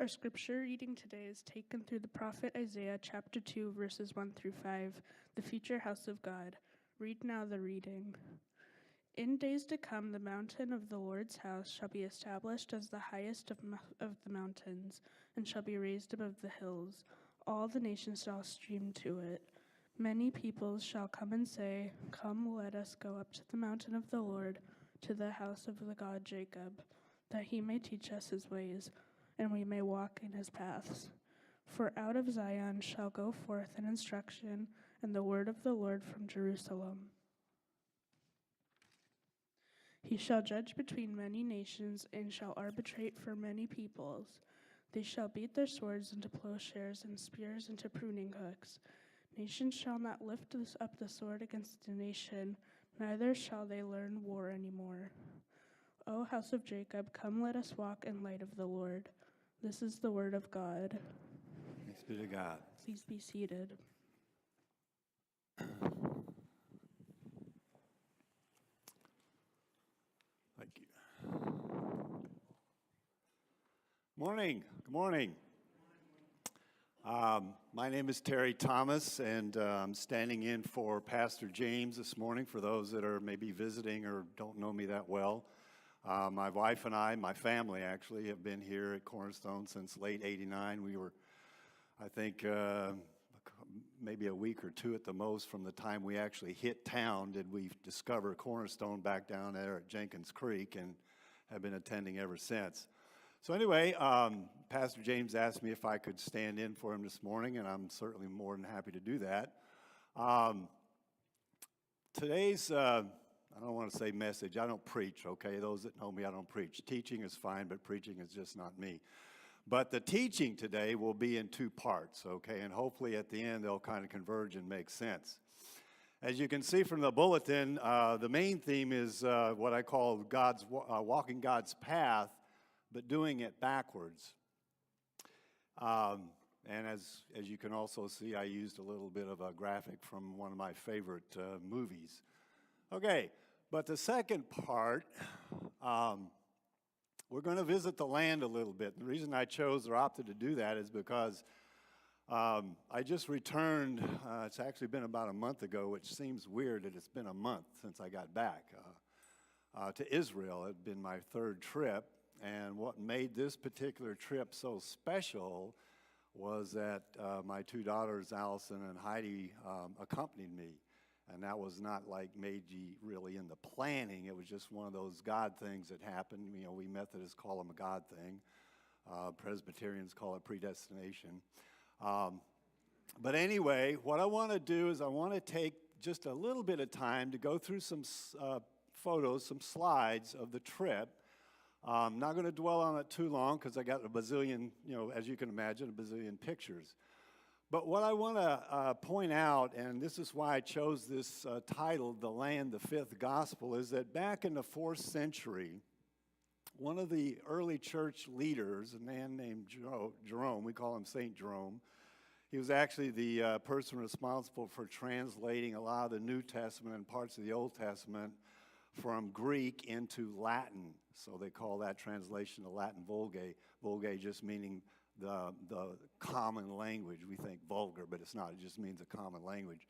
Our scripture reading today is taken through the prophet Isaiah chapter 2, verses 1 through 5, the future house of God. Read now the reading. In days to come, the mountain of the Lord's house shall be established as the highest of the mountains, and shall be raised above the hills. All the nations shall stream to it. Many peoples shall come and say, "Come, let us go up to the mountain of the Lord, to the house of the God Jacob, that he may teach us his ways, and we may walk in his paths. For out of Zion shall go forth an instruction, and the word of the Lord from Jerusalem. He shall judge between many nations, and shall arbitrate for many peoples. They shall beat their swords into plowshares, and spears into pruning hooks. Nation shall not lift up the sword against a nation, neither shall they learn war anymore. O house of Jacob, come, let us walk in light of the Lord. This is the word of God. Thanks be to God. Please be seated. Thank you. Morning. Good morning. My name is Terry Thomas, and I'm standing in for Pastor James this morning for those that are maybe visiting or don't know me that well. My wife and I, my family actually, have been here at Cornerstone since late '89. We were, I think, maybe a week or two at the most from the time we actually hit town did we discover Cornerstone back down there at Jenkins Creek, and have been attending ever since. So anyway, Pastor James asked me if I could stand in for him this morning, and I'm certainly more than happy to do that. Today's, I don't want to say message, I don't preach, okay? Those that know me, I don't preach. Teaching is fine, but preaching is just not me. But the teaching today will be in two parts, okay? And hopefully at the end they'll kind of converge and make sense. As you can see from the bulletin, the main theme is what I call walking God's path, but doing it backwards. And as you can also see, I used a little bit of a graphic from one of my favorite movies. Okay, but the second part, we're going to visit the land a little bit. The reason I chose or opted to do that is because I just returned, it's actually been about a month ago, which seems weird that it's been a month since I got back, to Israel. It had been my third trip, and what made this particular trip so special was that my two daughters, Allison and Heidi, accompanied me. And that was not like Meiji really in the planning. It was just one of those God things that happened. You know, we Methodists call them a God thing. Presbyterians call it predestination. But anyway, what I want to do is I want to take just a little bit of time to go through some photos, some slides of the trip. I'm not going to dwell on it too long because I got a bazillion, as you can imagine, a bazillion pictures. But what I want to point out, and this is why I chose this title, The Land, the Fifth Gospel, is that back in the 4th century, one of the early church leaders, a man named Jerome, we call him St. Jerome, he was actually the person responsible for translating a lot of the New Testament and parts of the Old Testament from Greek into Latin. So they call that translation the Latin Vulgate, Vulgate just meaning the common language. We think vulgar, but it's not. It just means a common language.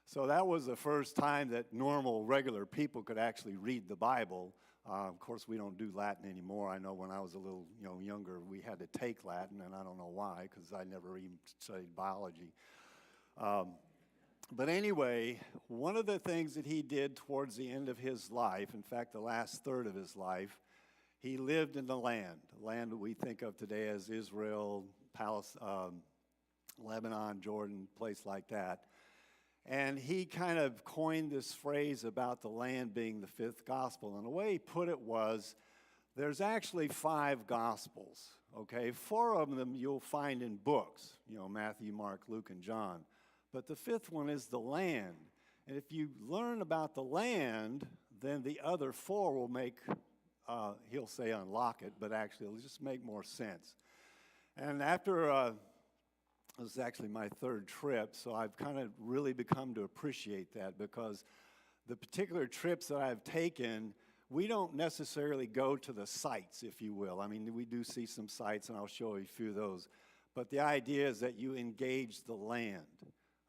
So that was the first time that normal, regular people could actually read the Bible. Of course, we don't do Latin anymore. I know when I was a little younger, we had to take Latin, and I don't know why, because I never even studied biology. But anyway, one of the things that he did towards the end of his life, in fact, the last third of his life, he lived in the land that we think of today as Israel, Palestine, Lebanon, Jordan, place like that. And he kind of coined this phrase about the land being the fifth gospel. And the way he put it was, there's actually 5 gospels, okay? 4 of them you'll find in books, Matthew, Mark, Luke, and John. But the 5th one is the land. And if you learn about the land, then the other 4 will make he'll say unlock it, but actually it'll just make more sense. And after, this is actually my 3rd trip, so I've kind of really become to appreciate that, because the particular trips that I've taken, we don't necessarily go to the sites, if you will. I mean, we do see some sites, and I'll show you a few of those. But the idea is that you engage the land,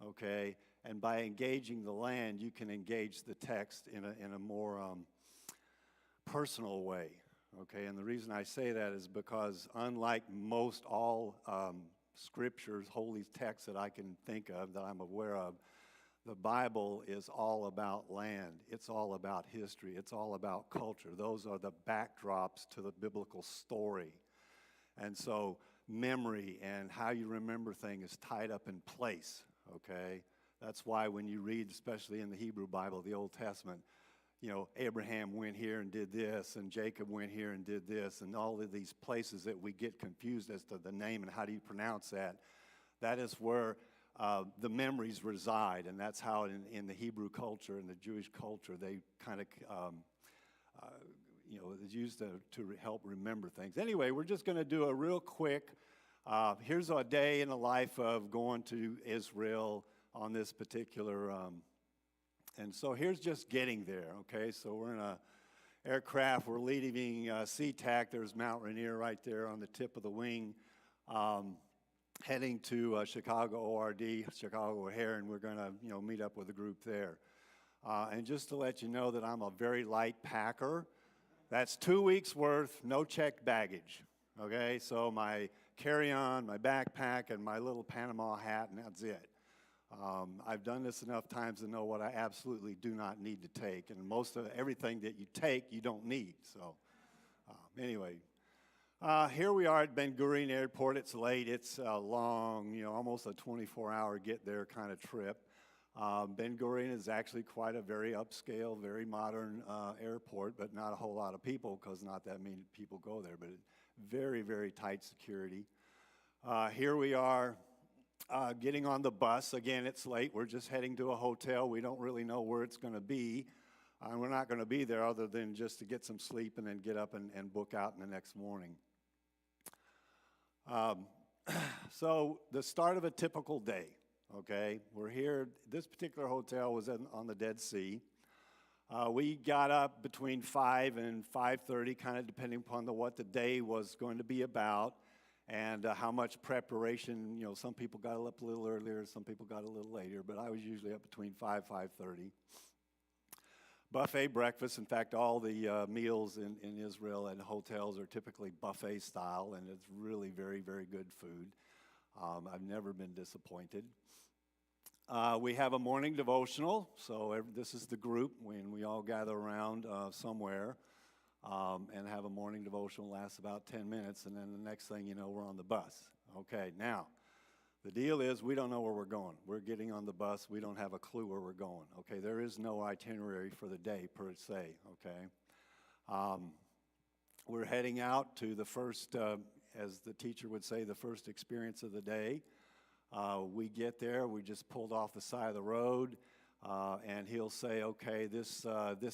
okay? And by engaging the land, you can engage the text in a more personal way, okay? And the reason I say that is because unlike most all scriptures, holy texts that I can think of, that I'm aware of, the Bible is all about land. It's all about history. It's all about culture. Those are the backdrops to the biblical story. And so memory and how you remember things is tied up in place, okay? That's why when you read, especially in the Hebrew Bible, the Old Testament, you know, Abraham went here and did this, and Jacob went here and did this, and all of these places that we get confused as to the name and how do you pronounce that. That is where the memories reside, and that's how in the Hebrew culture and the Jewish culture they kind of, you know, it's used to help remember things. Anyway, we're just going to do a real quick, here's a day in the life of going to Israel on this particular, and so here's just getting there, okay? So we're in a aircraft, we're leaving SeaTac, there's Mount Rainier right there on the tip of the wing. Heading to Chicago ORD, Chicago O'Hare, and we're going to, you know, meet up with a group there. And just to let you know that I'm a very light packer, that's 2 weeks worth, no checked baggage, okay? So my carry-on, my backpack, and my little Panama hat, and that's it. I've done this enough times to know what I absolutely do not need to take, and most of everything that you take, you don't need. So anyway. Here we are at Ben Gurion Airport. It's late. It's a long, you know, almost a 24-hour get there kind of trip. Ben Gurion is actually quite a very upscale, very modern airport, but not a whole lot of people because not that many people go there, but very, very tight security. Here we are getting on the bus. Again, it's late. We're just heading to a hotel. We don't really know where it's going to be. We're not going to be there other than just to get some sleep and then get up and book out in the next morning. So the start of a typical day, okay? We're here. This particular hotel was on the Dead Sea. We got up between 5 and 5:30, kind of depending upon what the day was going to be about and how much preparation. You know, some people got up a little earlier, some people got a little later, but I was usually up between 5:30. Buffet breakfast. In fact, all the meals in Israel and hotels are typically buffet style, and it's really very, very good food. I've never been disappointed. We have a morning devotional, so this is the group when we all gather around somewhere and have a morning devotional. Lasts about 10 minutes, and then the next thing you know, we're on the bus. Okay, now, the deal is we don't know where we're going. We're getting on the bus. We don't have a clue where we're going. Okay, there is no itinerary for the day per se. Okay, we're heading out to the first, as the teacher would say, the first experience of the day. We get there. We just pulled off the side of the road, and he'll say, "Okay, this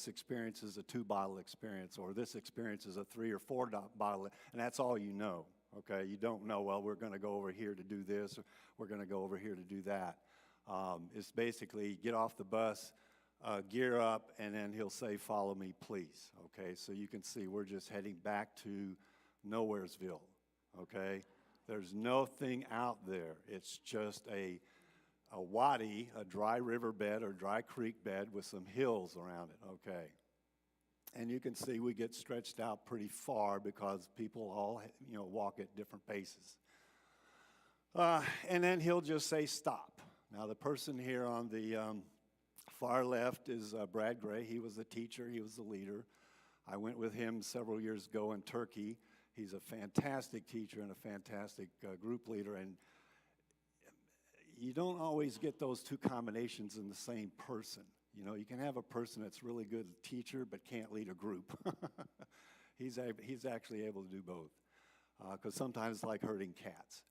experience is a 2-bottle experience, or this experience is a 3 or 4 bottle," and that's all you know. Okay, you don't know, well, we're going to go over here to do this, or we're going to go over here to do that. It's basically get off the bus, gear up, and then he'll say, "Follow me, please." Okay, so you can see we're just heading back to Nowheresville. Okay, there's nothing out there. It's just a wadi, a dry river bed or dry creek bed with some hills around it. Okay. And you can see we get stretched out pretty far because people all, you know, walk at different paces. And then he'll just say, "Stop." Now, the person here on the far left is Brad Gray. He was the teacher. He was the leader. I went with him several years ago in Turkey. He's a fantastic teacher and a fantastic group leader. And you don't always get those two combinations in the same person. You know, you can have a person that's really good teacher but can't lead a group. He's actually able to do both because sometimes it's like herding cats.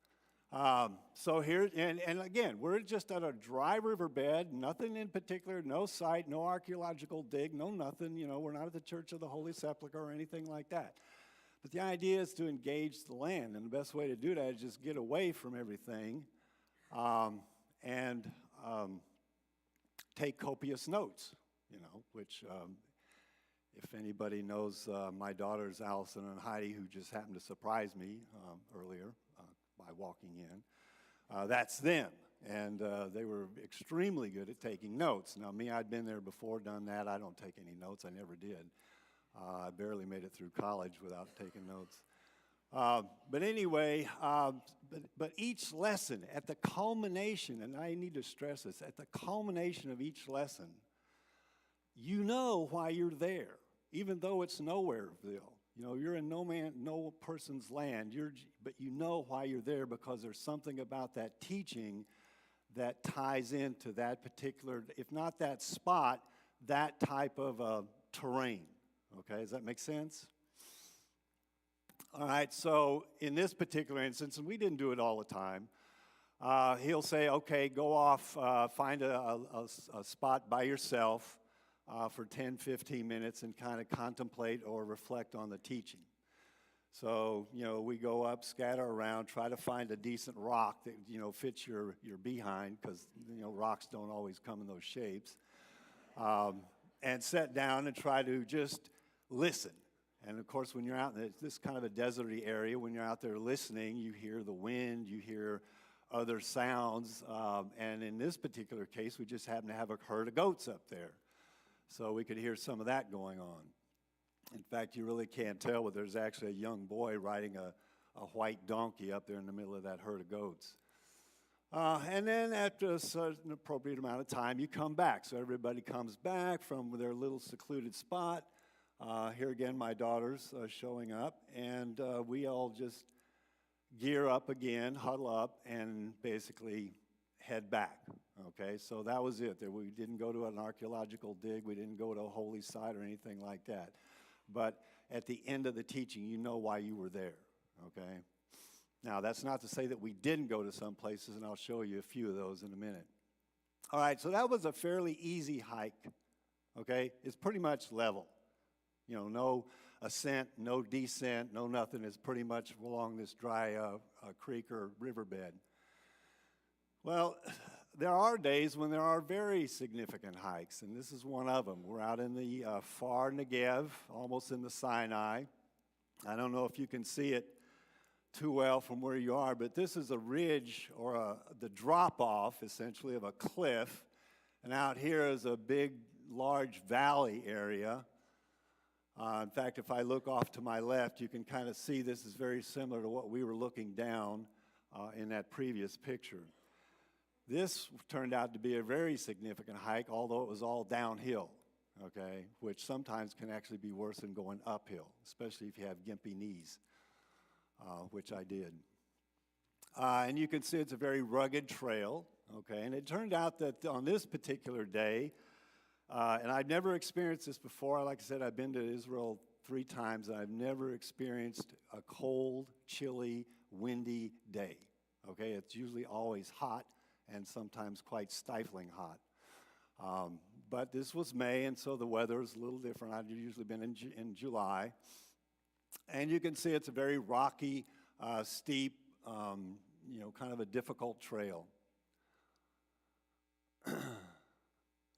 So here, and again, we're just at a dry riverbed, nothing in particular, no site, no archaeological dig, no nothing. You know, we're not at the Church of the Holy Sepulchre or anything like that. But the idea is to engage the land, and the best way to do that is just get away from everything and take copious notes, you know, which If anybody knows my daughters, Allison and Heidi, who just happened to surprise me earlier by walking in, that's them. And they were extremely good at taking notes. Now, me, I'd been there before, done that. I don't take any notes. I never did. I barely made it through college without taking notes. But anyway, but each lesson, at the culmination, and I need to stress this, at the culmination of each lesson, you know why you're there, even though it's Nowhereville. You know, you're in no person's land, but you know why you're there because there's something about that teaching that ties into that particular, if not that spot, that type of terrain. Okay, does that make sense? All right, so in this particular instance, and we didn't do it all the time, he'll say, okay, go off, find a spot by yourself for 10, 15 minutes and kind of contemplate or reflect on the teaching. So, you know, we go up, scatter around, try to find a decent rock that, you know, fits your behind, because, you know, rocks don't always come in those shapes, and sit down and try to just listen. And, of course, when you're out in this kind of a deserty area, when you're out there listening, you hear the wind, you hear other sounds. And in this particular case, we just happened to have a herd of goats up there. So we could hear some of that going on. In fact, you really can't tell, but there's actually a young boy riding a white donkey up there in the middle of that herd of goats. And then after a certain appropriate amount of time, you come back. So everybody comes back from their little secluded spot. Here again, my daughter's showing up, and we all just gear up again, huddle up, and basically head back, okay? So that was it. We didn't go to an archaeological dig. We didn't go to a holy site or anything like that. But at the end of the teaching, you know why you were there, okay? Now, that's not to say that we didn't go to some places, and I'll show you a few of those in a minute. All right, so that was a fairly easy hike, okay? It's pretty much level. You know, no ascent, no descent, no nothing. It's pretty much along this dry creek or riverbed. Well, there are days when there are very significant hikes, and this is one of them. We're out in the far Negev, almost in the Sinai. I don't know if you can see it too well from where you are, but this is a ridge or the drop-off, essentially, of a cliff. And out here is a big, large valley area. In fact, if I look off to my left, you can kind of see this is very similar to what we were looking down in that previous picture. This turned out to be a very significant hike, although it was all downhill, okay, which sometimes can actually be worse than going uphill, especially if you have gimpy knees, which I did. And you can see it's a very rugged trail, okay, and it turned out that on this particular day, and I've never experienced this before. Like I said, I've been to Israel 3 times, and I've never experienced a cold, chilly, windy day, okay? It's usually always hot and sometimes quite stifling hot. But this was May, and so the weather is a little different. I've usually been in July. And you can see it's a very rocky, steep, you know, kind of a difficult trail.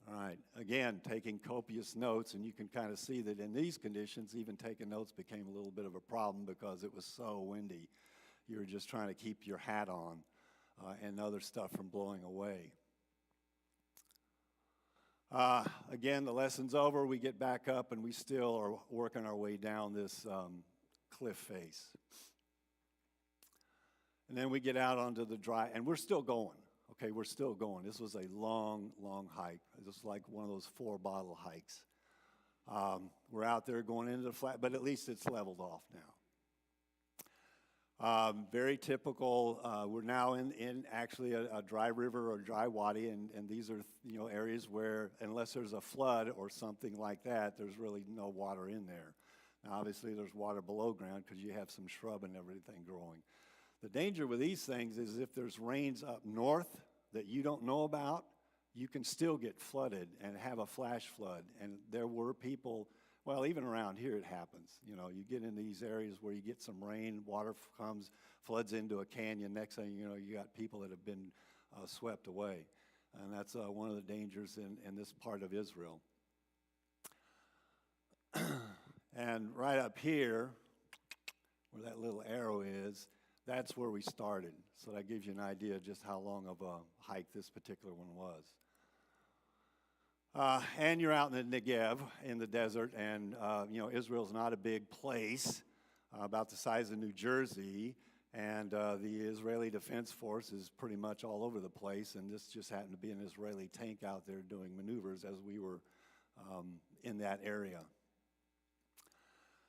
All right, again, taking copious notes, and you can kind of see that in these conditions, even taking notes became a little bit of a problem because it was so windy. You were just trying to keep your hat on and other stuff from blowing away. Again, the lesson's over. We get back up, and we still are working our way down this cliff face. And then we get out onto the dry, and we're still going. Okay, we're still going. This was a long, long hike. It was like one of those 4-bottle hikes. We're out there going into the flat, but at least it's leveled off now. Very typical. We're now in actually a dry river or dry wadi, and these are, you know, areas where unless there's a flood or something like that, there's really no water in there. Now, obviously, there's water below ground because you have some shrub and everything growing. The danger with these things is if there's rains up north that you don't know about, you can still get flooded and have a flash flood. And there were people, well, even around here it happens. You know, you get in these areas where you get some rain, water comes, floods into a canyon. Next thing you know, you got people that have been swept away. And that's one of the dangers in this part of Israel. And right up here, where that little arrow is, that's where we started. So that gives you an idea of just how long of a hike this particular one was. And you're out in the Negev, in the desert, and Israel's not a big place, about the size of New Jersey, and the Israeli Defense Force is pretty much all over the place, and this just happened to be an Israeli tank out there doing maneuvers as we were in that area.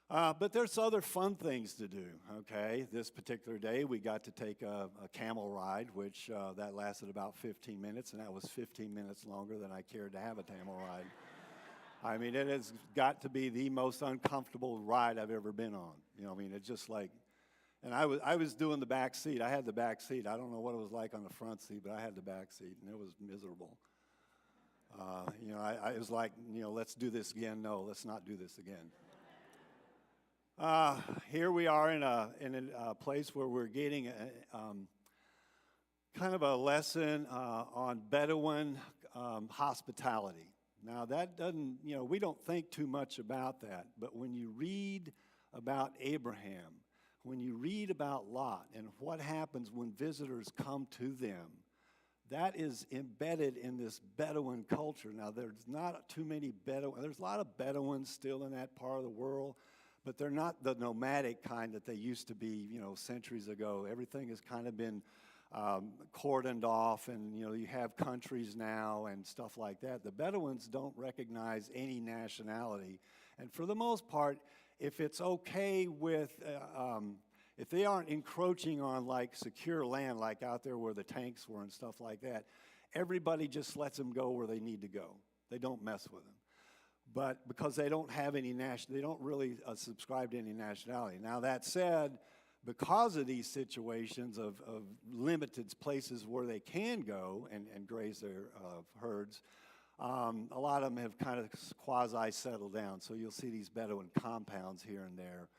But there's other fun things to do, okay? This particular day, we got to take a camel ride, which that lasted about 15 minutes, and that was 15 minutes longer than I cared to have a camel ride. I mean, it has got to be the most uncomfortable ride I've ever been on. You know, I mean, it's just like, and I was doing the back seat. I had the back seat. I don't know what it was like on the front seat, but I had the back seat, and it was miserable. I was like, let's do this again. No, let's not do this again. Here we are in a place where we're getting kind of a lesson on Bedouin hospitality. Now that doesn't, we don't think too much about that, but when you read about Abraham, when you read about Lot and what happens when visitors come to them, that is embedded in this Bedouin culture. Now there's not too many Bedouin, there's a lot of Bedouins still in that part of the world, but they're not the nomadic kind that they used to be, centuries ago. Everything has kind of been cordoned off, and, you have countries now and stuff like that. The Bedouins don't recognize any nationality. And for the most part, if it's okay with, if they aren't encroaching on, like, secure land, like out there where the tanks were and stuff like that, everybody just lets them go where they need to go. They don't mess with them. But because they don't have any they don't really subscribe to any nationality. Now that said, because of these situations of limited places where they can go and graze their herds, a lot of them have kind of quasi-settled down. So you'll see these Bedouin compounds here and there,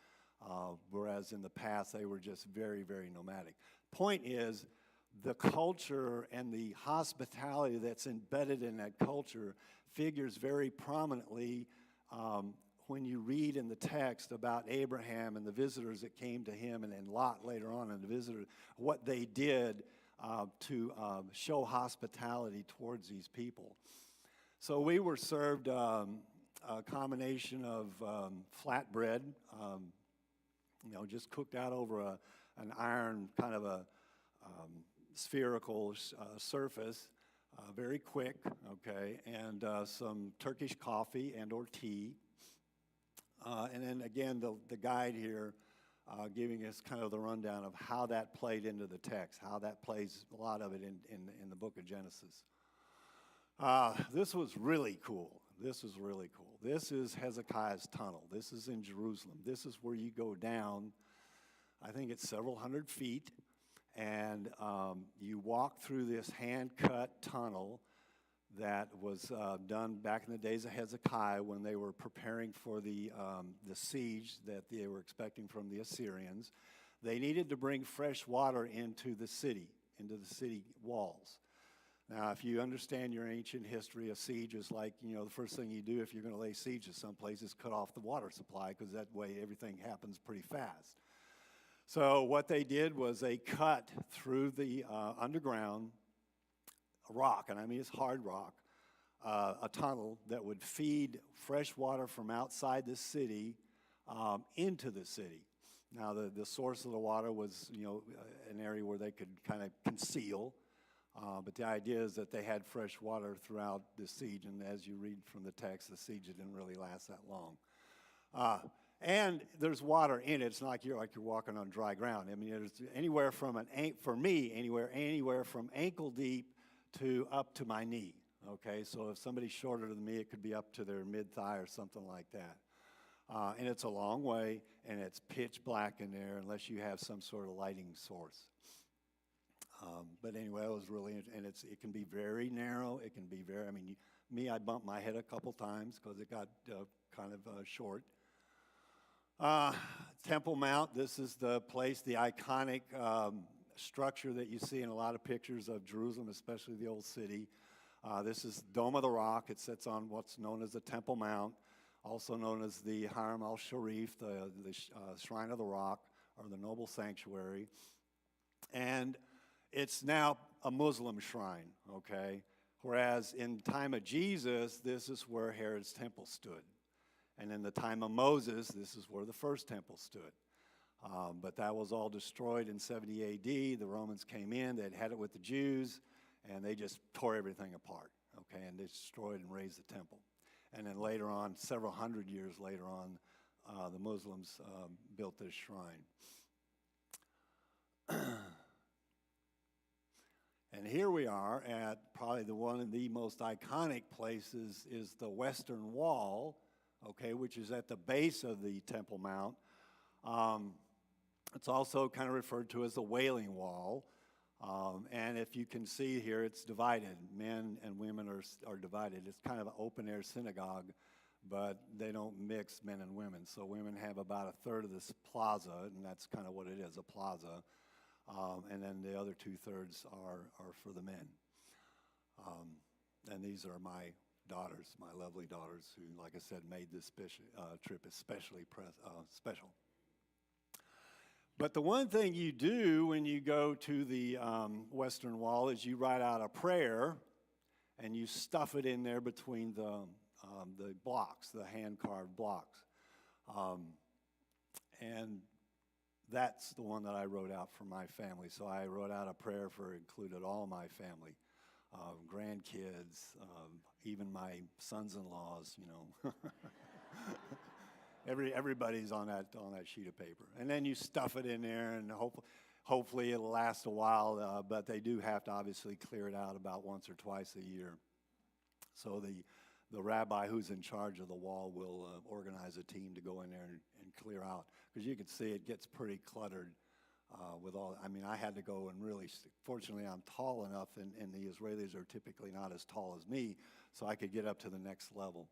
whereas in the past they were just very, very nomadic. Point is, the culture and the hospitality that's embedded in that culture figures very prominently when you read in the text about Abraham and the visitors that came to him, and then Lot later on, and the visitors, what they did to show hospitality towards these people. So we were served a combination of flatbread, just cooked out over an iron kind of a spherical surface. Very quick, okay, and some Turkish coffee and or tea. And then again, the guide here giving us kind of the rundown of how that played into the text, how that plays a lot of it in the book of Genesis. This was really cool. This is really cool. This is Hezekiah's tunnel. This is in Jerusalem. This is where you go down, I think it's several hundred feet, and you walk through this hand-cut tunnel that was done back in the days of Hezekiah when they were preparing for the siege that they were expecting from the Assyrians. They needed to bring fresh water into the city walls. Now, if you understand your ancient history, a siege is like, the first thing you do if you're going to lay siege to someplace is cut off the water supply, because that way everything happens pretty fast. So what they did was they cut through the underground rock, and I mean it's hard rock, a tunnel that would feed fresh water from outside the city into the city. Now the source of the water was an area where they could kind of conceal, but the idea is that they had fresh water throughout the siege, and as you read from the text, the siege didn't really last that long. And there's water in it. It's not like you're walking on dry ground. I mean, there's anywhere from anywhere from ankle deep to up to my knee. Okay, so if somebody's shorter than me, it could be up to their mid-thigh or something like that. And it's a long way, and it's pitch black in there unless you have some sort of lighting source. But anyway, it was really, and it can be very narrow. It can be very, I bumped my head a couple times because it got kind of short. Temple Mount, this is the place, the iconic structure that you see in a lot of pictures of Jerusalem, especially the old city. This is Dome of the Rock. It sits on what's known as the Temple Mount. also known as the Haram al-Sharif, the Shrine of the Rock, or the Noble Sanctuary. And it's now a Muslim shrine, okay? Whereas in the time of Jesus, this is where Herod's temple stood. And in the time of Moses, this is where the first temple stood. But that was all destroyed in 70 AD. The Romans came in, they'd had it with the Jews, and they just tore everything apart, okay? And they destroyed and razed the temple. And then later on, several hundred years later on, the Muslims built this shrine. And here we are at probably one of the most iconic places is the Western Wall, okay, which is at the base of the Temple Mount. It's also kind of referred to as the Wailing Wall. And if you can see here, it's divided. Men and women are divided. It's kind of an open-air synagogue, but they don't mix men and women. So women have about a third of this plaza, and that's kind of what it is, a plaza. And then the other two-thirds are for the men. And these are my daughters, my lovely daughters, who, like I said, made this trip especially special. But the one thing you do when you go to the Western Wall is you write out a prayer, and you stuff it in there between the blocks, the hand-carved blocks. And that's the one that I wrote out for my family. So I wrote out a prayer included all my family, grandkids, even my sons-in-laws, you know. Everybody's on that sheet of paper. And then you stuff it in there, and hopefully it'll last a while, but they do have to obviously clear it out about once or twice a year. So the rabbi who's in charge of the wall will organize a team to go in there and clear out. Because you can see it gets pretty cluttered with all. I mean, I had to go and really, fortunately I'm tall enough, and the Israelis are typically not as tall as me, so I could get up to the next level.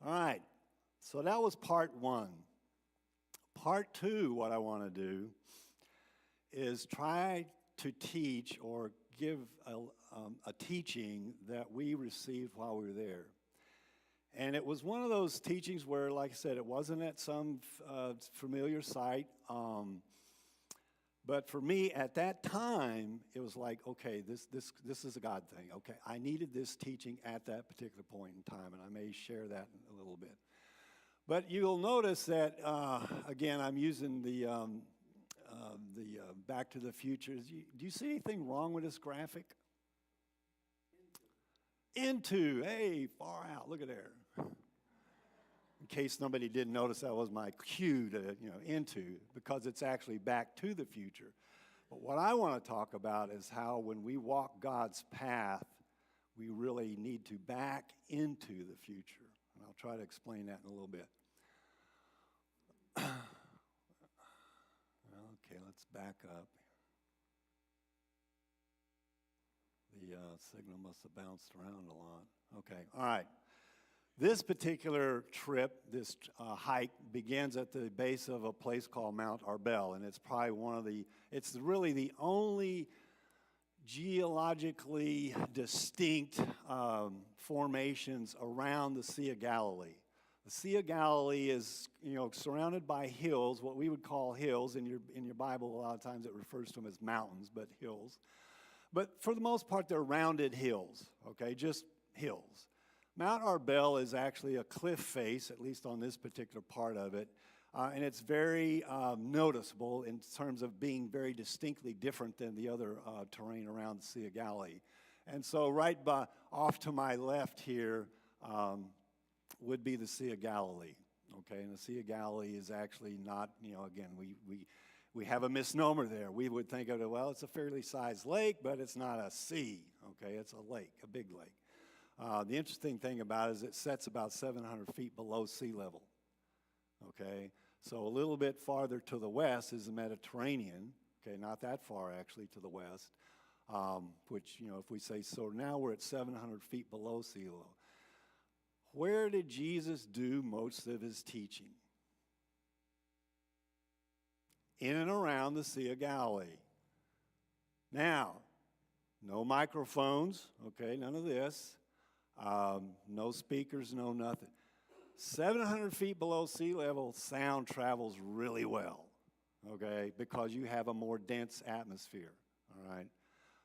All right, so that was part one. Part two, what I want to do is try to teach or give a teaching that we received while we were there. And it was one of those teachings where, like I said, it wasn't at some familiar site. But for me, at that time, it was like, okay, this is a God thing. Okay, I needed this teaching at that particular point in time, and I may share that in a little bit. But you'll notice that, again, I'm using the Back to the Future. Do you see anything wrong with this graphic? Into, hey, far out, look at there. In case nobody didn't notice, that was my cue to, into, because it's actually back to the future. But what I want to talk about is how when we walk God's path, we really need to back into the future. And I'll try to explain that in a little bit. Okay, let's back up. The signal must have bounced around a lot. Okay, all right. This particular trip, this hike, begins at the base of a place called Mount Arbel, and it's probably it's really the only geologically distinct formations around the Sea of Galilee. The Sea of Galilee is, surrounded by hills, what we would call hills. In your Bible, a lot of times it refers to them as mountains, but hills. But for the most part, they're rounded hills, okay, just hills. Mount Arbel is actually a cliff face, at least on this particular part of it, and it's very noticeable in terms of being very distinctly different than the other terrain around the Sea of Galilee. And so right off to my left here would be the Sea of Galilee, okay, and the Sea of Galilee is actually not, again, we have a misnomer there. We would think of it, well, it's a fairly sized lake, but it's not a sea, okay? It's a lake, a big lake. The interesting thing about it is it sets about 700 feet below sea level, okay? So a little bit farther to the west is the Mediterranean, okay, not that far actually to the west, which, if we say, so now we're at 700 feet below sea level. Where did Jesus do most of his teaching? In and around the Sea of Galilee. Now, no microphones, okay, none of this. No speakers, no nothing. 700 feet below sea level, sound travels really well, okay, because you have a more dense atmosphere, all right,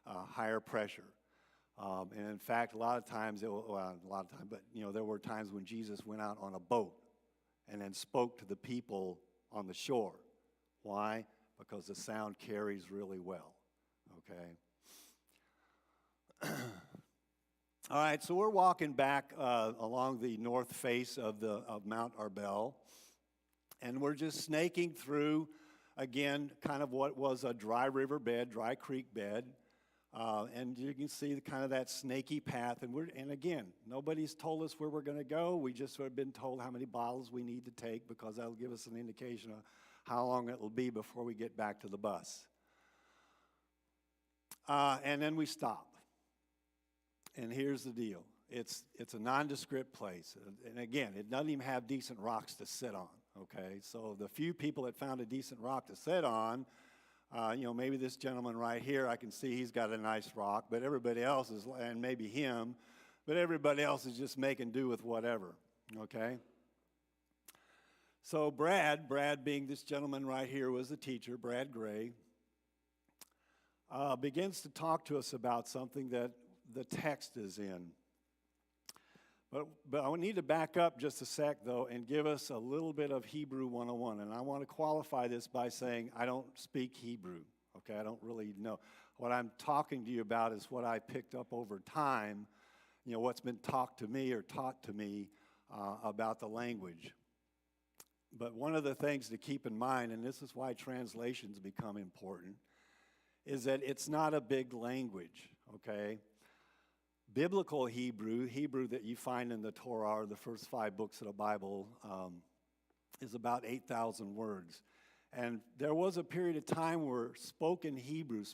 higher pressure. And in fact, a lot of times, but there were times when Jesus went out on a boat and then spoke to the people on the shore. Why? Because the sound carries really well, okay? All right, so we're walking back along the north face of Mount Arbel, and we're just snaking through, again, kind of what was a dry river bed, dry creek bed, and you can see kind of that snaky path. And again, nobody's told us where we're going to go. We just have been told how many bottles we need to take because that'll give us an indication of how long it will be before we get back to the bus. And then we stop. And here's the deal. It's a nondescript place. And again, it doesn't even have decent rocks to sit on, okay? So the few people that found a decent rock to sit on, maybe this gentleman right here, I can see he's got a nice rock, but everybody else is, and maybe him, but everybody else is just making do with whatever, okay? So Brad being this gentleman right here was the teacher, Brad Gray, begins to talk to us about something that the text is in. But I need to back up just a sec, though, and give us a little bit of Hebrew 101. And I want to qualify this by saying I don't speak Hebrew, okay? I don't really know. What I'm talking to you about is what I picked up over time, what's been talked to me or taught to me about the language. But one of the things to keep in mind, and this is why translations become important, is that it's not a big language, okay? Biblical Hebrew that you find in the Torah, or the first 5 books of the Bible, is about 8,000 words. And there was a period of time where spoken Hebrew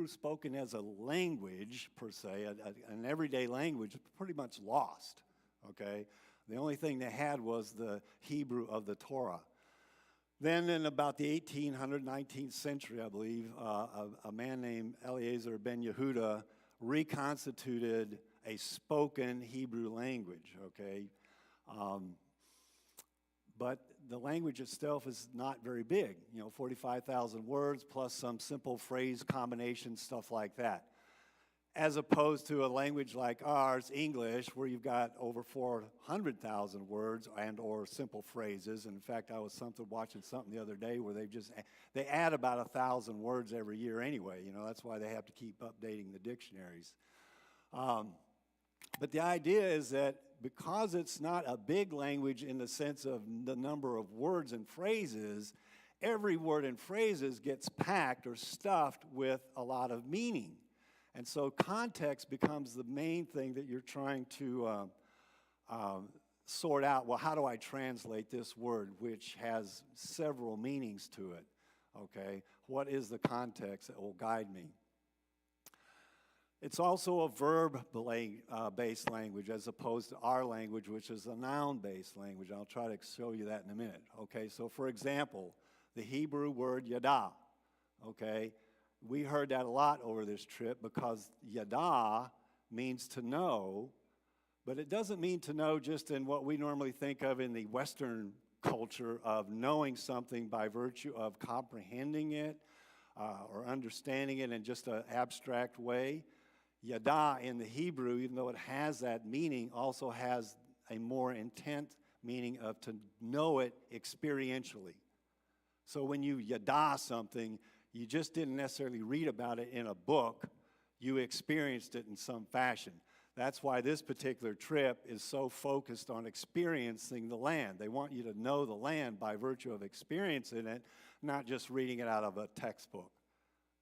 spoken as a language, per se, an everyday language, pretty much lost, okay? The only thing they had was the Hebrew of the Torah. Then in about the 19th century, I believe, a man named Eliezer ben Yehuda reconstituted a spoken Hebrew language, okay? But the language itself is not very big, 45,000 words plus some simple phrase combinations, stuff like that. As opposed to a language like ours, English, where you've got over 400,000 words and or simple phrases. In fact, I was watching something the other day where they add about 1,000 words every year anyway. That's why they have to keep updating the dictionaries. But the idea is that because it's not a big language in the sense of the number of words and phrases, every word and phrases gets packed or stuffed with a lot of meaning. And so context becomes the main thing that you're trying to sort out. Well, how do I translate this word, which has several meanings to it? Okay, what is the context that will guide me? It's also a verb-based language as opposed to our language, which is a noun-based language. I'll try to show you that in a minute. Okay, so for example, the Hebrew word yada, okay? We heard that a lot over this trip because yada means to know, but it doesn't mean to know just in what we normally think of in the Western culture of knowing something by virtue of comprehending it or understanding it in just an abstract way. Yada in the Hebrew, even though it has that meaning, also has a more intent meaning of to know it experientially. So when you yada something, you just didn't necessarily read about it in a book. You experienced it in some fashion. That's why this particular trip is so focused on experiencing the land. They want you to know the land by virtue of experiencing it, not just reading it out of a textbook.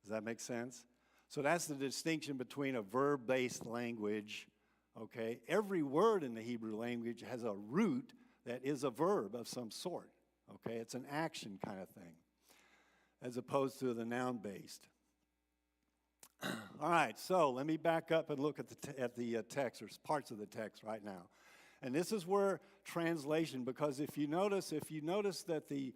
Does that make sense? So that's the distinction between a verb-based language, okay? Every word in the Hebrew language has a root that is a verb of some sort, okay? It's an action kind of thing, as opposed to the noun-based. All right, so let me back up and look at the text, or parts of the text right now. And this is where translation, because if you notice that the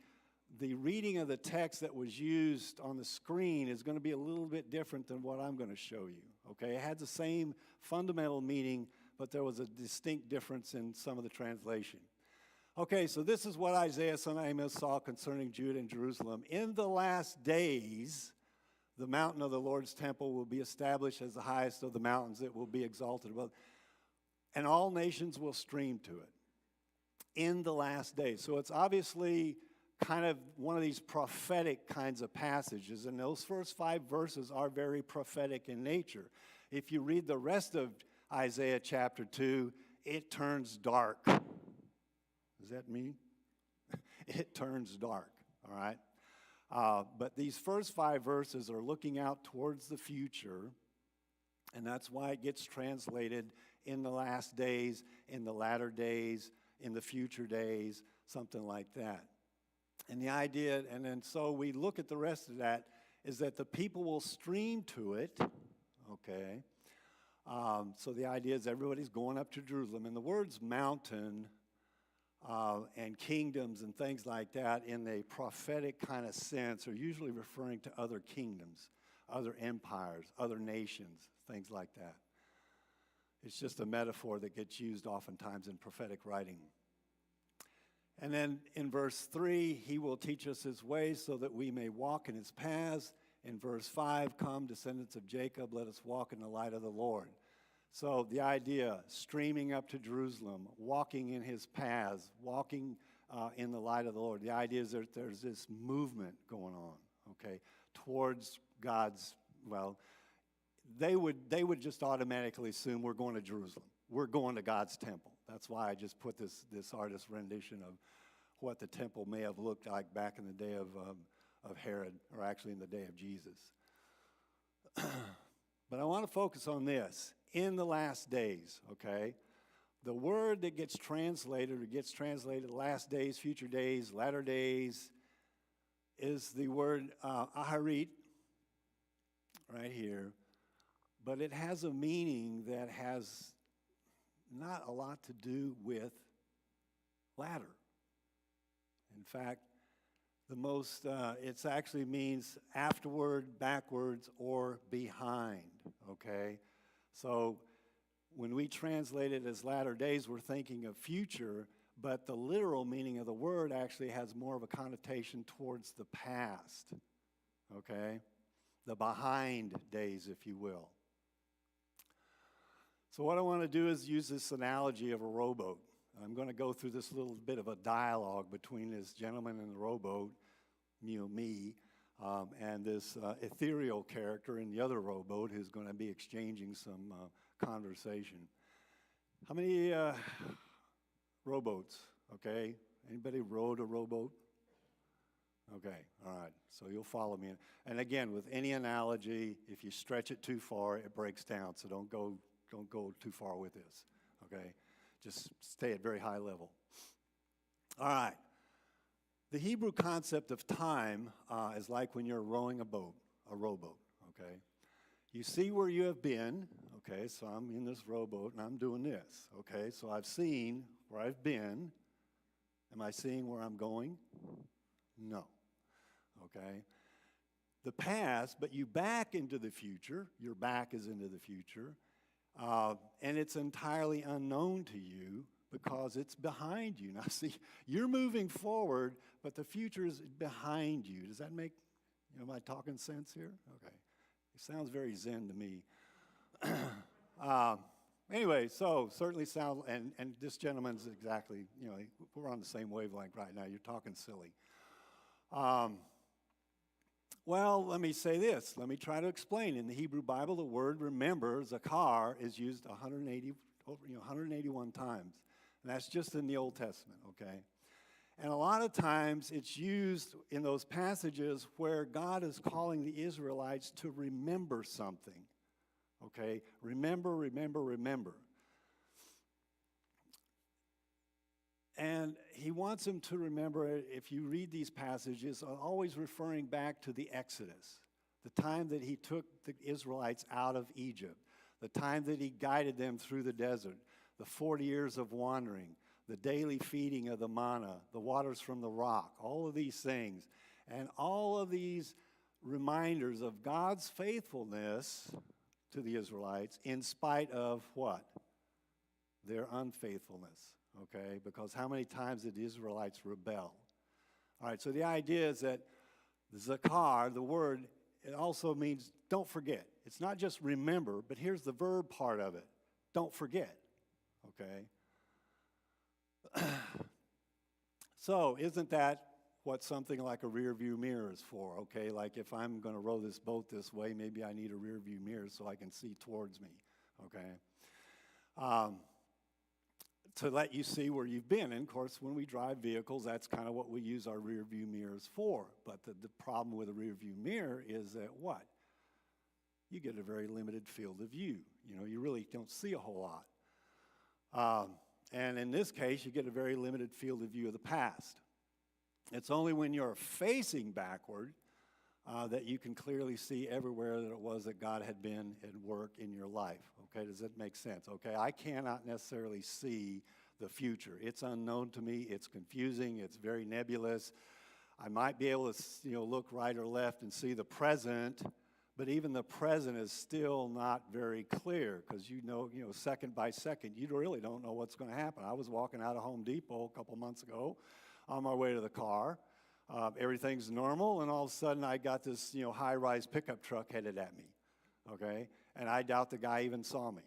reading of the text that was used on the screen is going to be a little bit different than what I'm going to show you, okay? It had the same fundamental meaning, but there was a distinct difference in some of the translation. Okay, so this is what Isaiah son of Amos saw concerning Judah and Jerusalem. In the last days, the mountain of the Lord's temple will be established as the highest of the mountains. It will be exalted above, and all nations will stream to it. In the last days. So it's obviously kind of one of these prophetic kinds of passages, and those first 5 verses are very prophetic in nature. If you read the rest of Isaiah chapter 2, it turns dark. Does that mean? It turns dark, all right? But these first 5 verses are looking out towards the future, and that's why it gets translated in the last days, in the latter days, in the future days, something like that. And the idea, and then so we look at the rest of that, is that the people will stream to it, okay? So the idea is everybody's going up to Jerusalem. And the words mountain and kingdoms and things like that in a prophetic kind of sense are usually referring to other kingdoms, other empires, other nations, things like that. It's just a metaphor that gets used oftentimes in prophetic writing. And then in verse 3, he will teach us his ways so that we may walk in his paths. In verse 5, come, descendants of Jacob, let us walk in the light of the Lord. So the idea, streaming up to Jerusalem, walking in his paths, walking in the light of the Lord. The idea is that there's this movement going on, okay, towards God's, well, they would just automatically assume we're going to Jerusalem. We're going to God's temple. That's why I just put this artist's rendition of what the temple may have looked like back in the day of Herod, or actually in the day of Jesus. But I want to focus on this. In the last days, okay? The word that gets translated last days, future days, latter days, is the word aharit, right here. But it has a meaning that has not a lot to do with latter. In fact, it actually means afterward, backwards, or behind, okay? So when we translate it as latter days, we're thinking of future, but the literal meaning of the word actually has more of a connotation towards the past, okay? The behind days, if you will. So what I want to do is use this analogy of a rowboat. I'm going to go through this little bit of a dialogue between this gentleman in the rowboat, me, and this ethereal character in the other rowboat who's going to be exchanging some conversation. How many rowboats, okay? Anybody rowed a rowboat? Okay, all right, so you'll follow me. And again, with any analogy, if you stretch it too far, it breaks down, so don't go too far with this, okay? Just stay at very high level. All right. The Hebrew concept of time is like when you're rowing a rowboat, okay? You see where you have been, okay? So I'm in this rowboat and I'm doing this, okay? So I've seen where I've been. Am I seeing where I'm going? No, okay? The past, but you back into the future. Your back is into the future. And it's entirely unknown to you because it's behind you. Now, see, you're moving forward, but the future is behind you. Does that make, am I talking sense here? Okay. It sounds very Zen to me. Anyway, so certainly sound, and this gentleman's exactly, we're on the same wavelength right now. You're talking silly. Well, let me say this. Let me try to explain. In the Hebrew Bible, the word remember, zakar, is used 181 times. And that's just in the Old Testament, okay? And a lot of times it's used in those passages where God is calling the Israelites to remember something, okay? Remember, remember, remember. And he wants them to remember, if you read these passages, always referring back to the Exodus, the time that he took the Israelites out of Egypt, the time that he guided them through the desert, the 40 years of wandering, the daily feeding of the manna, the waters from the rock, all of these things. And all of these reminders of God's faithfulness to the Israelites in spite of what? their unfaithfulness, okay? Because how many times did the Israelites rebel? All right, so the idea is that the zakar, the word, it also means don't forget. It's not just remember, but here's the verb part of it. Don't forget, okay? So isn't that what something like a rear view mirror is for, okay? Like if I'm going to row this boat this way, maybe I need a rear view mirror so I can see towards me, okay? To let you see where you've been. And of course, when we drive vehicles, that's kind of what we use our rear view mirrors for. But the problem with a rear view mirror is that what? You get a very limited field of view. You know, you really don't see a whole lot. And in this case, you get a very limited field of view of the past. It's only when you're facing backward that you can clearly see everywhere that it was that God had been at work in your life. Okay, does that make sense? Okay, I cannot necessarily see the future. It's unknown to me. It's confusing. It's very nebulous. I might be able to, look right or left and see the present, but even the present is still not very clear because second by second, you really don't know what's going to happen. I was walking out of Home Depot a couple months ago on my way to the car. Everything's normal, and all of a sudden I got this, high-rise pickup truck headed at me, okay? And I doubt the guy even saw me.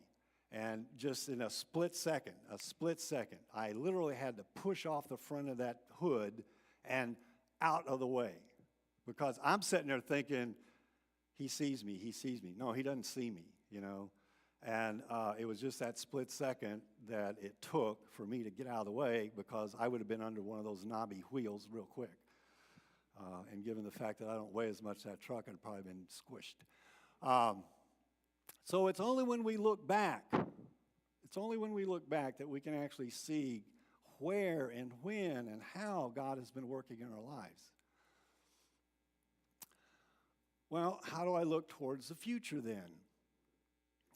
And just in a split second, I literally had to push off the front of that hood and out of the way because I'm sitting there thinking, he sees me. No, he doesn't see me, And it was just that split second that it took for me to get out of the way because I would have been under one of those knobby wheels real quick. And given the fact that I don't weigh as much as that truck, I'd probably been squished. So it's only when we look back, that we can actually see where and when and how God has been working in our lives. Well, how do I look towards the future then?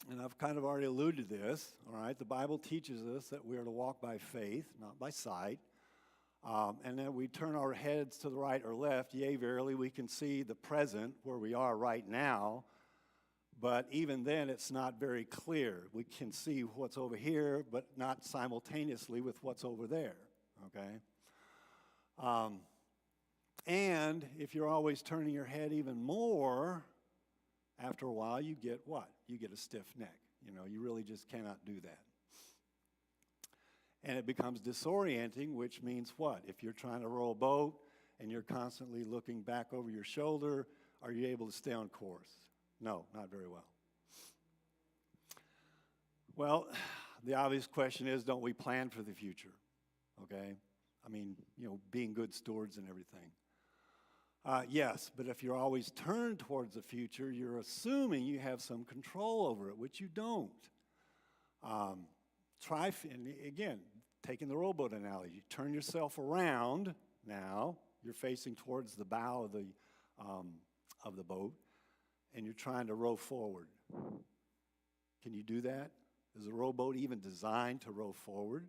And I've kind of already alluded to this, all right? The Bible teaches us that we are to walk by faith, not by sight. And then we turn our heads to the right or left. Yea, verily, we can see the present, where we are right now. But even then, it's not very clear. We can see what's over here, but not simultaneously with what's over there, okay? And if you're always turning your head even more, after a while, you get what? You get a stiff neck. You really just cannot do that. And it becomes disorienting, which means what? If you're trying to row a boat and you're constantly looking back over your shoulder, are you able to stay on course? No, not very well. Well, the obvious question is, don't we plan for the future? Okay? I mean, being good stewards and everything. Yes, but if you're always turned towards the future, you're assuming you have some control over it, which you don't. And again, taking the rowboat analogy, turn yourself around now. You're facing towards the bow of the boat, and you're trying to row forward. Can you do that? Is a rowboat even designed to row forward?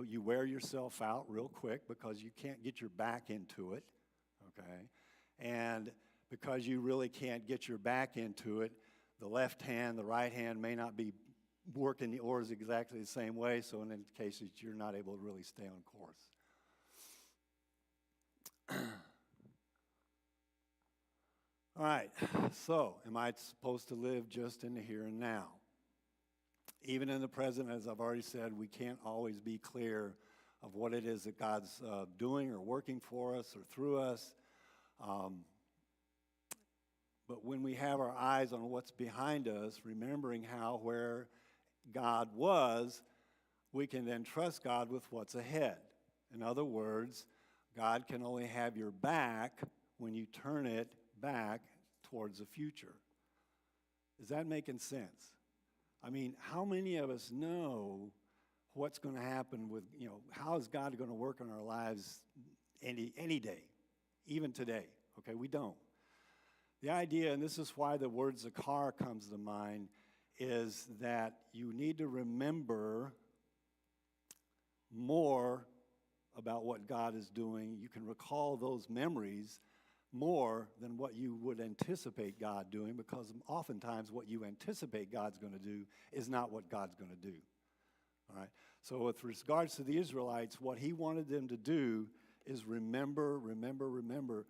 You wear yourself out real quick because you can't get your back into it. Okay, and because you really can't get your back into it, the left hand, the right hand may not be working the oars exactly the same way, so in cases you're not able to really stay on course. All right, so am I supposed to live just in the here and now? Even in the present, as I've already said, we can't always be clear of what it is that God's doing or working for us or through us. But when we have our eyes on what's behind us, remembering where God was, we can then trust God with what's ahead. In other words, God can only have your back when you turn it back towards the future. Is that making sense? I mean, how many of us know what's going to happen with, how is God going to work in our lives any day, even today? Okay, we don't. The idea, and this is why the word zakar comes to mind, is that you need to remember more about what God is doing. You can recall those memories more than what you would anticipate God doing, because oftentimes what you anticipate God's going to do is not what God's going to do. All right. So with regards to the Israelites, what he wanted them to do is remember, remember, remember.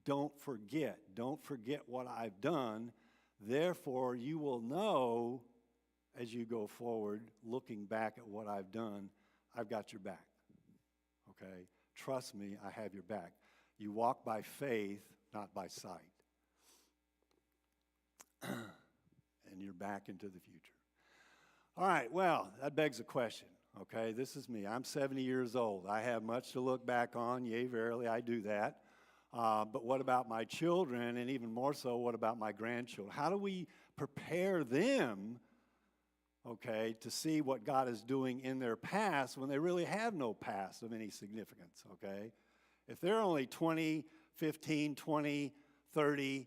Don't forget. Don't forget what I've done. Therefore, you will know as you go forward, looking back at what I've done, I've got your back. Okay? Trust me, I have your back. You walk by faith, not by sight. And you're back into the future. All right, well, that begs a question. Okay, this is me. I'm 70 years old. I have much to look back on. Yea, verily, I do that. But what about my children, and even more so, what about my grandchildren? How do we prepare them, okay, to see what God is doing in their past when they really have no past of any significance, okay? If they're only 20, 15, 20, 30,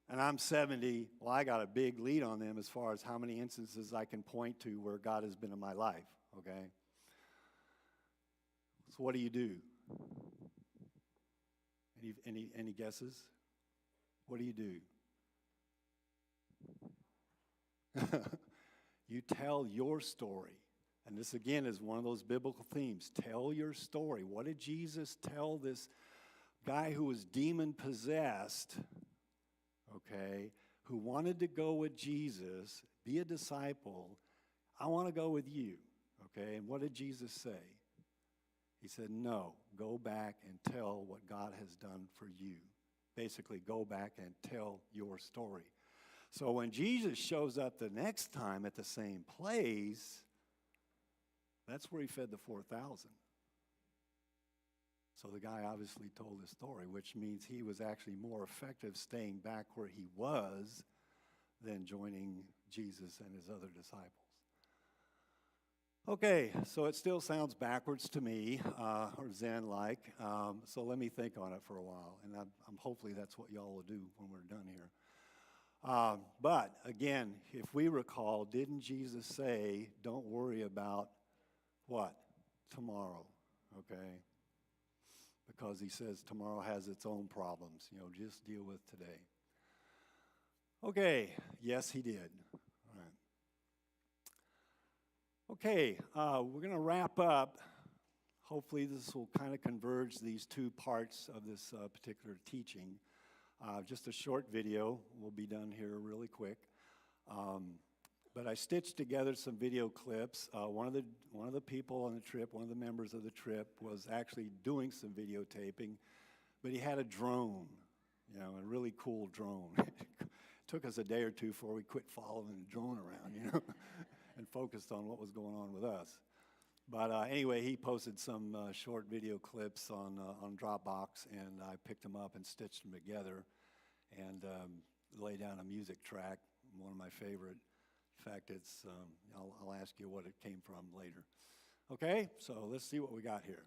and I'm 70, well, I got a big lead on them as far as how many instances I can point to where God has been in my life, okay? So what do you do? Any guesses? What do? You tell your story. And this, again, is one of those biblical themes. Tell your story. What did Jesus tell this guy who was demon-possessed, okay, who wanted to go with Jesus, be a disciple? I want to go with you, okay? And what did Jesus say? He said, no, go back and tell what God has done for you. Basically, go back and tell your story. So when Jesus shows up the next time at the same place, that's where he fed the 4,000. So the guy obviously told his story, which means he was actually more effective staying back where he was than joining Jesus and his other disciples. Okay, so it still sounds backwards to me, or Zen-like, so let me think on it for a while, and I'm hopefully that's what y'all will do when we're done here. But, again, if we recall, didn't Jesus say, don't worry about what? Tomorrow, okay? Because he says tomorrow has its own problems, just deal with today. Okay, yes, he did. Okay, we're going to wrap up. Hopefully this will kind of converge these two parts of this particular teaching. Just a short video. We'll be done here really quick. But I stitched together some video clips. One of the people on the trip, one of the members of the trip, was actually doing some videotaping, but he had a drone, a really cool drone. It took us a day or two before we quit following the drone around, and focused on what was going on with us. But anyway, he posted some short video clips on Dropbox, and I picked them up and stitched them together and laid down a music track, one of my favorite. In fact, I'll ask you what it came from later. Okay, so let's see what we got here.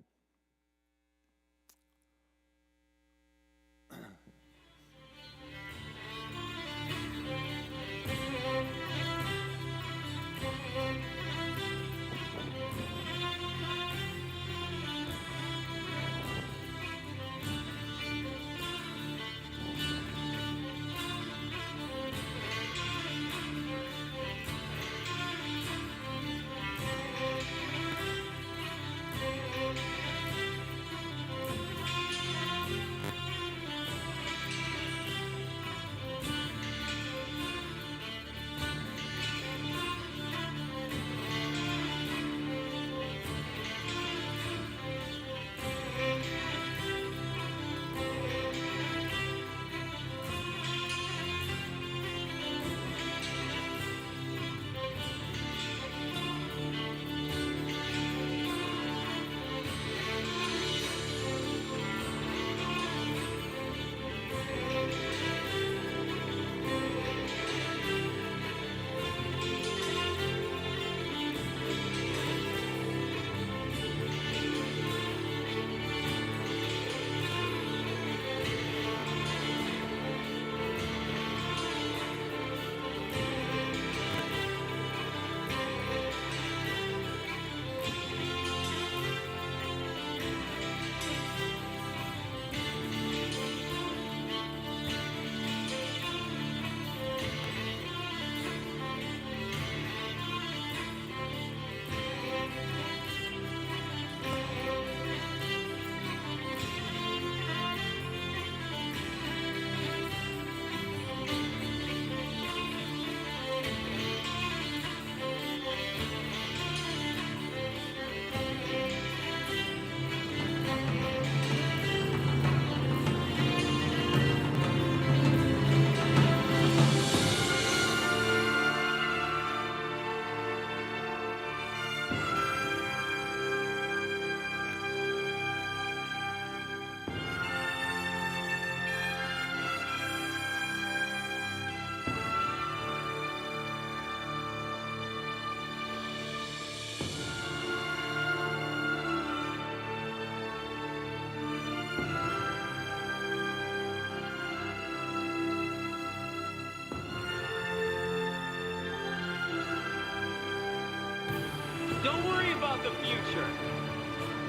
about the future.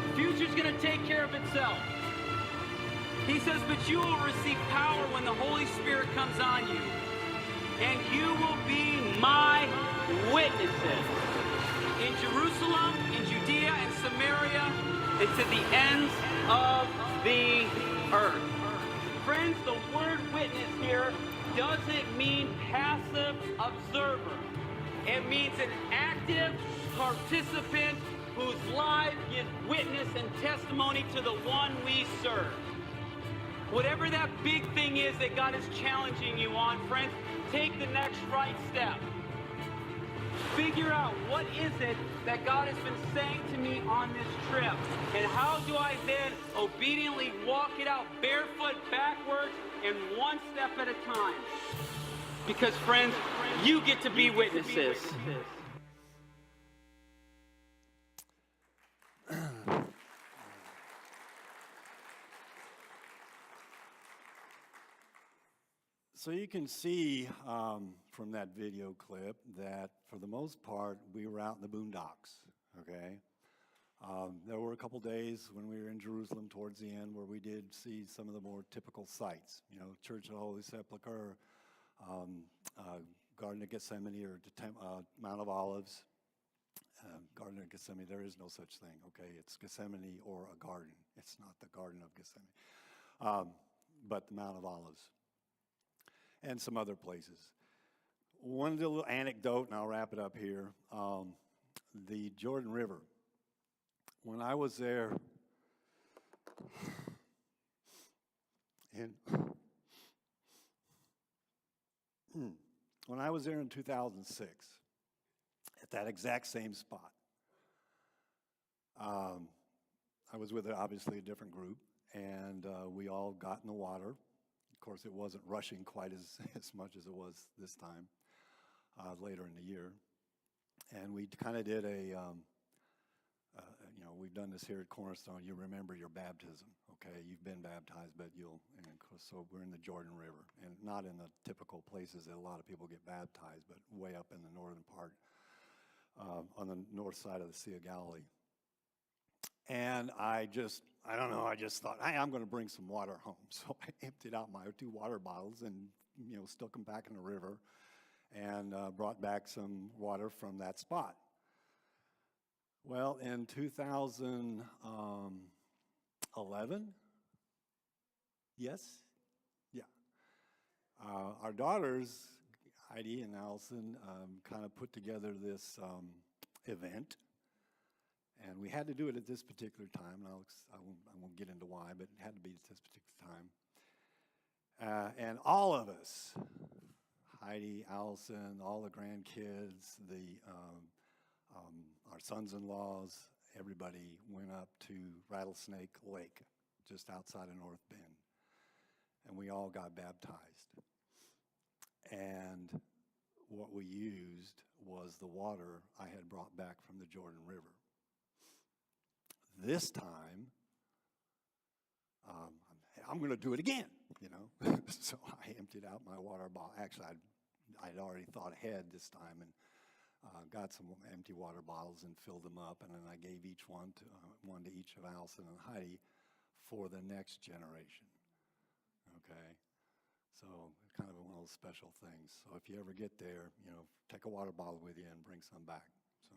The future's going to take care of itself. He says, but you will receive power when the Holy Spirit comes on you, and you will be my witnesses in Jerusalem, in Judea, and Samaria, and to the ends of the earth. Friends, the word witness here doesn't mean passive observer. It means an active participant whose life gives witness and testimony to the one we serve. Whatever that big thing is that God is challenging you on, friends, take the next right step. Figure out what is it that God has been saying to me on this trip, and how do I then obediently walk it out barefoot, backwards, and one step at a time. Because, friends, you get to be witnesses. So you can see from that video clip that for the most part we were out in the boondocks, okay? There were a couple days when we were in Jerusalem towards the end where we did see some of the more typical sites, you know, Church of the Holy Sepulchre, Garden of Gethsemane, or Mount of Olives. Garden of Gethsemane, there is no such thing, okay? It's Gethsemane or a garden. It's not the Garden of Gethsemane, but the Mount of Olives. And some other places. One little anecdote, and I'll wrap it up here. The Jordan River. When I was there in 2006, at that exact same spot, I was with obviously a different group, and we all got in the water. Of course, it wasn't rushing quite as much as it was this time, later in the year. And we kind of did we've done this here at Cornerstone. You remember your baptism, okay? You've been baptized, but so we're in the Jordan River, and not in the typical places that a lot of people get baptized, but way up in the northern part, on the north side of the Sea of Galilee. And I just thought, hey, I'm going to bring some water home. So I emptied out my 2 water bottles and, stuck them back in the river and brought back some water from that spot. Well, in 2011, yes? Yeah. Our daughters, Heidi and Allison, kind of put together this event. And we had to do it at this particular time. And I won't get into why, but it had to be at this particular time. And all of us, Heidi, Allison, all the grandkids, our sons-in-laws, everybody went up to Rattlesnake Lake, just outside of North Bend. And we all got baptized. And what we used was the water I had brought back from the Jordan River. This time, I'm going to do it again, So I emptied out my water bottle. Actually, I'd already thought ahead this time and got some empty water bottles and filled them up. And then I gave one to each of Allison and Heidi for the next generation, okay? So kind of one of those special things. So if you ever get there, take a water bottle with you and bring some back. So,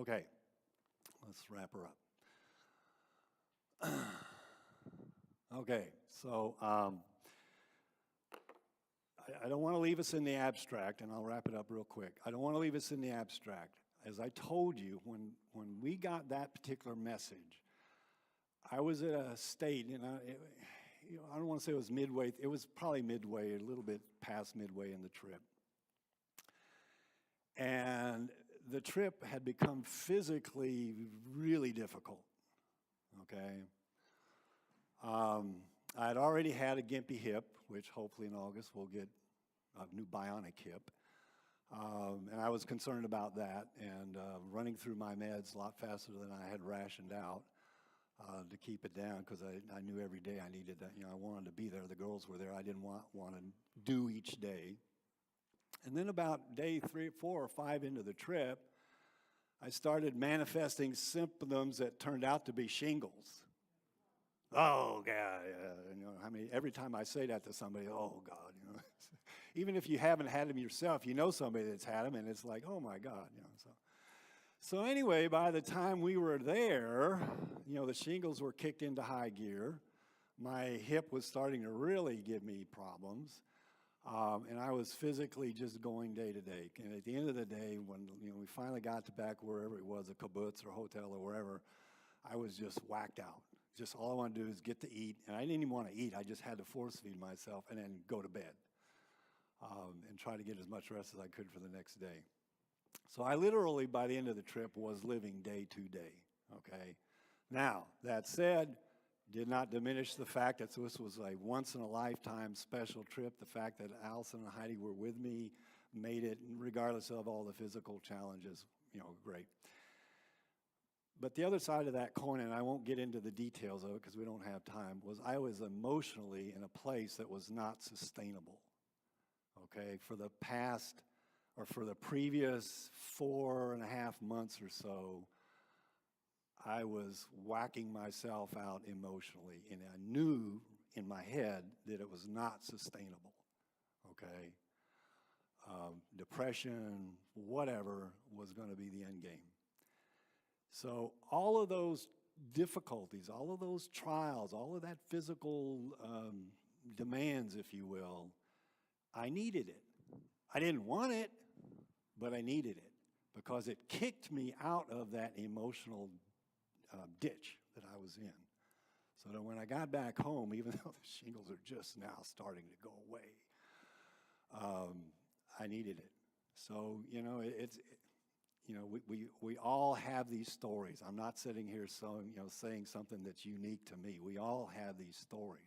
okay, let's wrap her up. Okay, so I don't want to leave us in the abstract, and I'll wrap it up real quick. I don't want to leave us in the abstract. As I told you, when we got that particular message, I was at a state, I don't want to say it was midway. It was probably midway, a little bit past midway in the trip. And the trip had become physically really difficult. Okay. I had already had a gimpy hip, which hopefully in August we'll get a new bionic hip. And I was concerned about that and running through my meds a lot faster than I had rationed out to keep it down, because I knew every day I needed that. I wanted to be there. The girls were there. I didn't want to do each day. And then about day 3, 4, or 5 into the trip, I started manifesting symptoms that turned out to be shingles. Oh, God. Every time I say that to somebody, oh, God, Even if you haven't had them yourself, you know somebody that's had them, and it's like, oh, my God, So anyway, by the time we were there, the shingles were kicked into high gear. My hip was starting to really give me problems. And I was physically just going day to day. And at the end of the day, when we finally got to back wherever it was, a kibbutz or hotel or wherever, I was just whacked out. Just all I wanted to do is get to eat. And I didn't even want to eat. I just had to force feed myself and then go to bed and try to get as much rest as I could for the next day. So I literally, by the end of the trip, was living day to day, okay? Now, that said, did not diminish the fact that this was a once-in-a-lifetime special trip. The fact that Allison and Heidi were with me made it, regardless of all the physical challenges, great. But the other side of that coin, and I won't get into the details of it because we don't have time, was I was emotionally in a place that was not sustainable, okay? For the previous 4.5 months or so, I was whacking myself out emotionally, and I knew in my head that it was not sustainable, okay? Depression, whatever, was going to be the end game. So all of those difficulties, all of those trials, all of that physical demands, if you will, I needed it. I didn't want it, but I needed it because it kicked me out of that emotional ditch that I was in. So that when I got back home, even though the shingles are just now starting to go away, I needed it. So, we all have these stories. I'm not sitting here saying something that's unique to me. We all have these stories.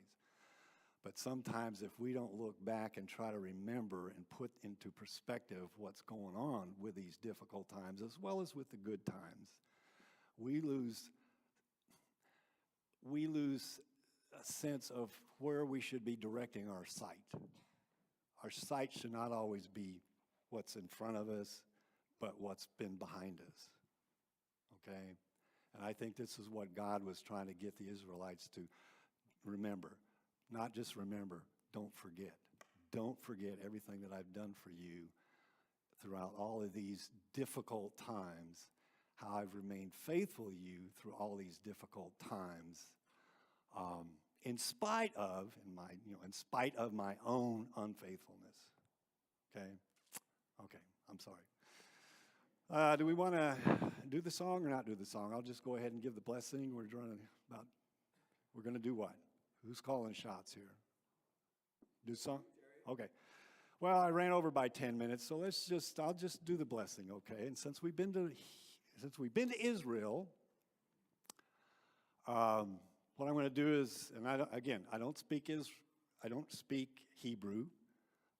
But sometimes if we don't look back and try to remember and put into perspective what's going on with these difficult times as well as with the good times, we lose a sense of where we should be directing our sight. Our sight should not always be what's in front of us, but what's been behind us, okay? And I think this is what God was trying to get the Israelites to remember. Not just remember, don't forget. Don't forget everything that I've done for you throughout all of these difficult times, how I've remained faithful to you through all these difficult times, in spite of my own unfaithfulness. Okay? Okay, I'm sorry. Do we want to do the song or not do the song? I'll just go ahead and give the blessing. We're going to do what? Who's calling shots here? Do song? Okay. Well, I ran over by 10 minutes, so I'll just do the blessing, okay? And since we've been to Israel, what I'm going to do is, and I don't speak Hebrew,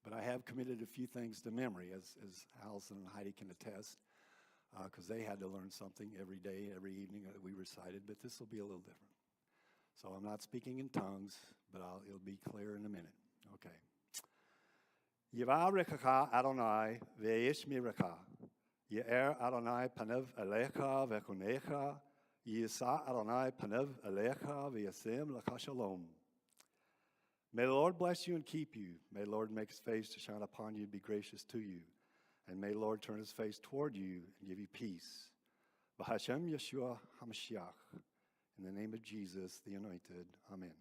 but I have committed a few things to memory, as Allison and Heidi can attest, because they had to learn something every day, every evening that we recited, but this will be a little different. So I'm not speaking in tongues, but it'll be clear in a minute. Okay. Yivarecha Adonai ve'yishmerecha. Ye'er Adonai panav elecha ve'chonecha. Yisa Adonai panav elecha ve'yasem lecha shalom. May the Lord bless you and keep you. May the Lord make his face to shine upon you and be gracious to you. And may the Lord turn his face toward you and give you peace. B'Hashem Yeshua HaMashiach. In the name of Jesus, the Anointed. Amen.